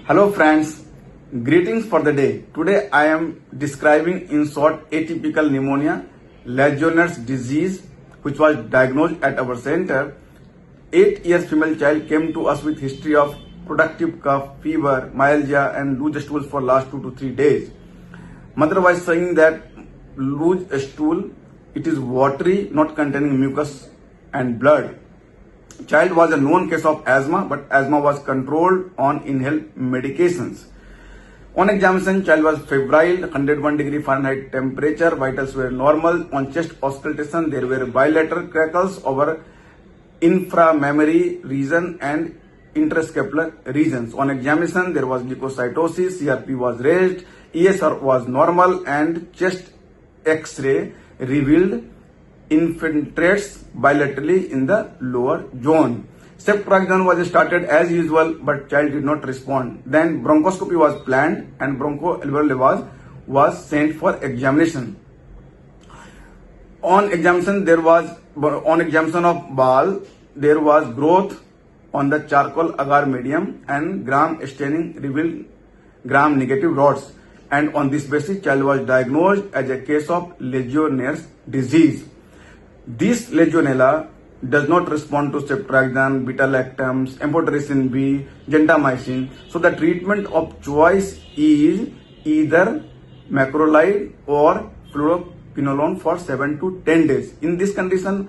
Hello friends, greetings for the day. Today I am describing in short atypical pneumonia, Legionnaire's disease, which was diagnosed at our center. 8 years female child came to us with history of productive cough, fever, myalgia and loose stools for last 2 to 3 days. Mother was saying that loose stool, it is watery, not containing mucus and blood. Child was a known case of asthma, but asthma was controlled on inhaled medications. On examination, child was febrile, 101 degree Fahrenheit temperature, vitals were normal. On chest auscultation, there were bilateral crackles over inframammary region and interscapular regions. On examination, there was leukocytosis, CRP was raised, ESR was normal, and chest X-ray revealed infiltrates bilaterally in the lower zone. Ceftriaxone was started as usual, but child did not respond. Then bronchoscopy was planned and bronchoalveolar was sent for examination. On examination of bowel, there was growth on the charcoal agar medium and gram staining revealed gram negative rods. And on this basis, child was diagnosed as a case of Legionnaire's disease. This Legionella does not respond to ceftriaxone, beta-lactams, amphotericin B, gentamicin. So the treatment of choice is either macrolide or fluoroquinolone for 7 to 10 days. In this condition,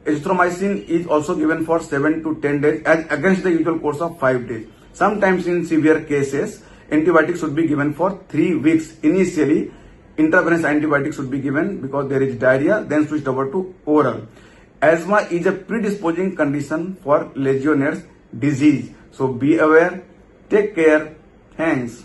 azithromycin is also given for 7 to 10 days as against the usual course of 5 days. Sometimes in severe cases, antibiotics should be given for 3 weeks. Initially, intravenous antibiotics should be given because there is diarrhea, then switched over to oral. Asthma is a predisposing condition for Legionnaire's disease. So be aware, take care, thanks.